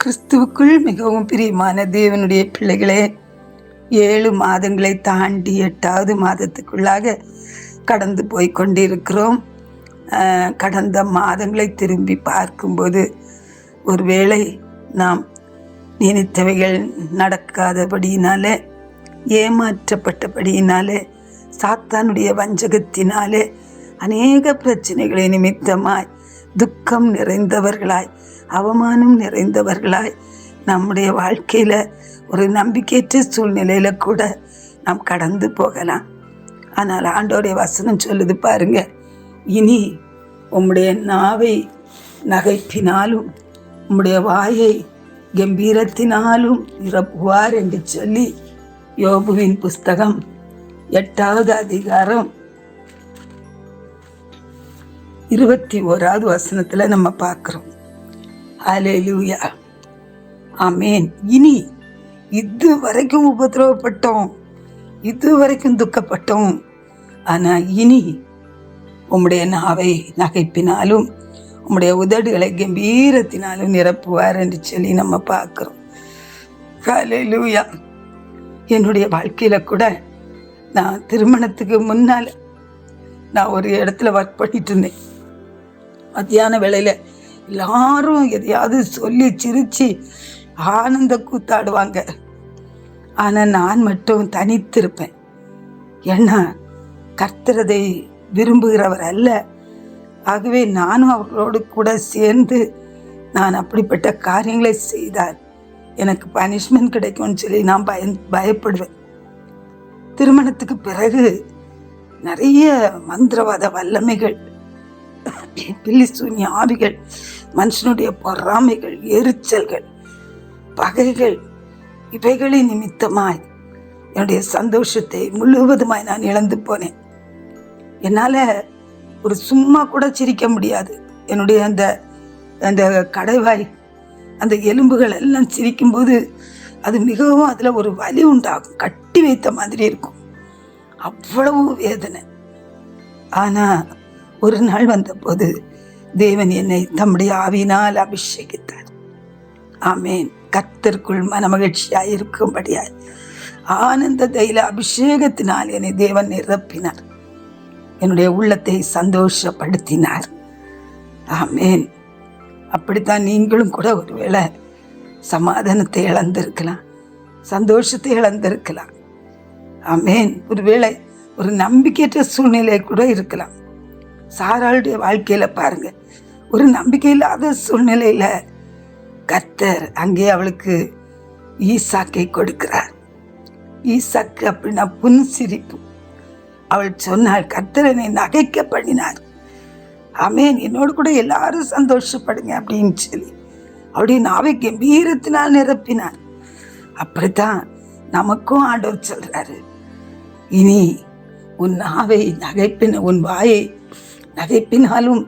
கிறிஸ்துவுக்குள் மிகவும் பிரியமான தேவனுடைய பிள்ளைகளே, 7 மாதங்களை தாண்டி 8வது மாதத்துக்குள்ளாக கடந்து போய் கொண்டிருக்கிறோம். கடந்த மாதங்களை திரும்பி பார்க்கும்போது ஒருவேளை நாம் நினைத்தவைகள் நடக்காதபடியினாலே, ஏமாற்றப்பட்டபடியினாலே, சாத்தானுடைய வஞ்சகத்தினாலே அநேக பிரச்சனைகளை நிமித்தமாய் துக்கம் நிறைந்தவர்களாய், அவமானம் நிறைந்தவர்களாய், நம்முடைய வாழ்க்கையில் ஒரு நம்பிக்கையற்ற சூழ்நிலையில் கூட நாம் கடந்து போகலாம். ஆனால் ஆண்டவருடைய வசனம் சொல்லுது பாருங்க, இனி உம்முடைய நாவை நகைப்பினாலும் உம்முடைய வாயை கம்பீரத்தினாலும் நிரப்புவார் என்று சொல்லி யோபுவின் புஸ்தகம் 8வது அதிகாரம் 21வது வசனத்துல நம்ம பார்க்கிறோம். ஹல்லேலூயா, ஆமேன். இனி இதுவரைக்கும் உபத்திரவப்பட்டோம், இதுவரைக்கும் துக்கப்பட்டோம், ஆனா இனி உம்முடைய நாவை நகைப்பினாலும் உம்முடைய உதடுகளை கம்பீரத்தினாலும் நிரப்புவார் என்று சொல்லி நம்ம பார்க்கிறோம். ஹல்லேலூயா. என்னுடைய வாழ்க்கையில கூட நான் திருமணத்துக்கு முன்னால நான் ஒரு இடத்துல ஒர்க் பண்ணிட்டு இருந்தேன். மத்தியான வேளையில எல்லாரும் எதையாவது சொல்லி சிரிச்சு ஆனந்த கூத்தாடுவாங்க. ஆனா நான் மட்டும் தனித்திருப்பேன். ஏன்னா கர்த்தரதை விரும்புகிறவர் அல்ல. ஆகவே நானும் அவர்களோடு கூட சேர்ந்து நான் அப்படிப்பட்ட காரியங்களை செய்தால் எனக்கு பனிஷ்மெண்ட் கிடைக்கும்னு சொல்லி நான் பயப்படுவேன். திருமணத்துக்கு பிறகு நிறைய மந்திரவாத வல்லமைகள், பில்லிசூனிய ஆவிகள், மனுஷனுடைய பொறாமைகள், எரிச்சல்கள், பகைகள், இவைகளின் நிமித்தமாய் என்னுடைய சந்தோஷத்தை முழுவதுமாய் நான் இழந்து போனேன். என்னால் ஒரு சும்மா கூட சிரிக்க முடியாது. என்னுடைய அந்த அந்த கடைவாய், அந்த எலும்புகள் எல்லாம் சிரிக்கும்போது அது மிகவும் அதில் ஒரு வலி உண்டாகும், கட்டி வைத்த மாதிரி இருக்கும், அவ்வளவு வேதனை. ஆனால் ஒரு நாள் வந்தபோது தேவன் என்னை தம்முடைய ஆவியினால் அபிஷேகித்தார். ஆமேன். கர்த்தருக்குள் மனமகிழ்ச்சியாய் இருக்கும்படியாய் ஆனந்த தைல அபிஷேகத்தினால் என்னை தேவன் நிரப்பினார், என்னுடைய உள்ளத்தை சந்தோஷப்படுத்தினார். ஆமேன். அப்படித்தான் நீங்களும் கூட ஒருவேளை சமாதானத்தை இழந்திருக்கலாம், சந்தோஷத்தை இழந்திருக்கலாம். ஆமேன். ஒருவேளை ஒரு நம்பிக்கையற்ற சூழ்நிலை கூட இருக்கலாம். சாராளுடைய வாழ்க்கையில பாருங்க, ஒரு நம்பிக்கை இல்லாத சூழ்நிலையில கர்த்தர் அங்கே அவளுக்கு ஈசாக்கை கொடுக்கிறார். ஈசாக்கு அப்படின்னா புன்சிரிப்பு. அவள் சொன்னாள், கர்த்தர் என்னை நகைக்க பண்ணினார். ஆமேன். என்னோடு கூட எல்லாரும் சந்தோஷப்படுங்க அப்படின்னு சொல்லி அவருடைய நாவை கம்பீரத்தினால் நிரப்பினார். அப்படித்தான் நமக்கும் ஆண்டவர் சொல்றாரு, இனி உன் நாவை உன் வாயை நகைப்பினாலும்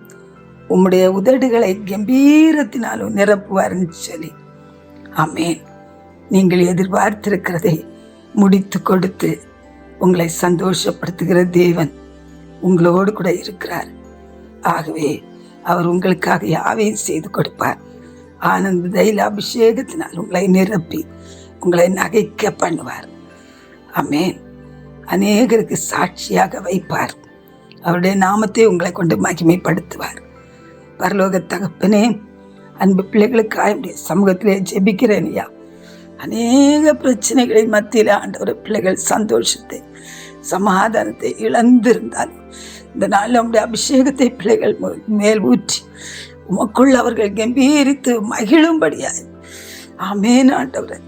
உம்முடைய உதடுகளை கம்பீரத்தினாலும் நிரப்புவார்னு சொல்லி. ஆமேன். நீங்கள் எதிர்பார்த்திருக்கிறதை முடித்து கொடுத்து உங்களை சந்தோஷப்படுத்துகிற தேவன் உங்களோடு கூட இருக்கிறார். ஆகவே அவர் உங்களுக்காக யாவையும் செய்து கொடுப்பார். ஆனந்த தைல அபிஷேகத்தினால் உங்களை நிரப்பி உங்களை நகைக்க பண்ணுவார். ஆமேன். அநேகருக்கு சாட்சியாக வைப்பார். அவருடைய நாமத்தை உங்களை கொண்டு மகிமைப்படுத்துவார். பரலோக தகப்பனே, அன்பு பிள்ளைகளுக்காக சமூகத்திலே ஜெபிக்கிறேன் ஐயா. அநேக பிரச்சனைகளின் மத்தியில் ஆண்டவர் பிள்ளைகள் சந்தோஷத்தை, சமாதானத்தை இழந்திருந்தாலும் இந்த நாளில் நம்முடைய அபிஷேகத்தை பிள்ளைகள் மேல் ஊற்றி உமக்குள் அவர்கள் கம்பீரித்து மகிழும்படியாய், ஆமேன் ஆண்டவரே,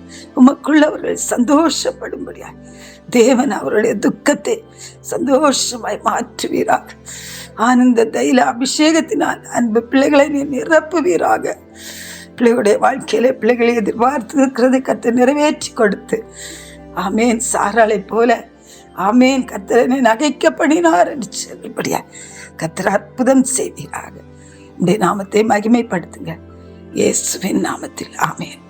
உமக்குள் அவர்கள் சந்தோஷப்படும்படியாய் தேவன் அவருடைய துக்கத்தை சந்தோஷமாய் மாற்றுவீராக. ஆனந்த தைல அபிஷேகத்தினால் அன்பு பிள்ளைகளை நீ நிரப்புவீராக. பிள்ளைகளுடைய வாழ்க்கையில பிள்ளைகளை எதிர்பார்த்திருக்கிறதை கர்த்தர் நிறைவேற்றி கொடுத்து, ஆமேன், சாராளை போல ஆமேன் கர்த்தரை நகைக்க பண்ணினார் என்று சொல்லிபடியா கர்த்தர் அற்புதம் செய்வீராக. உடைய நாமத்தை மகிமைப்படுத்துங்க, இயேசுவின் நாமத்தில். ஆமேன்.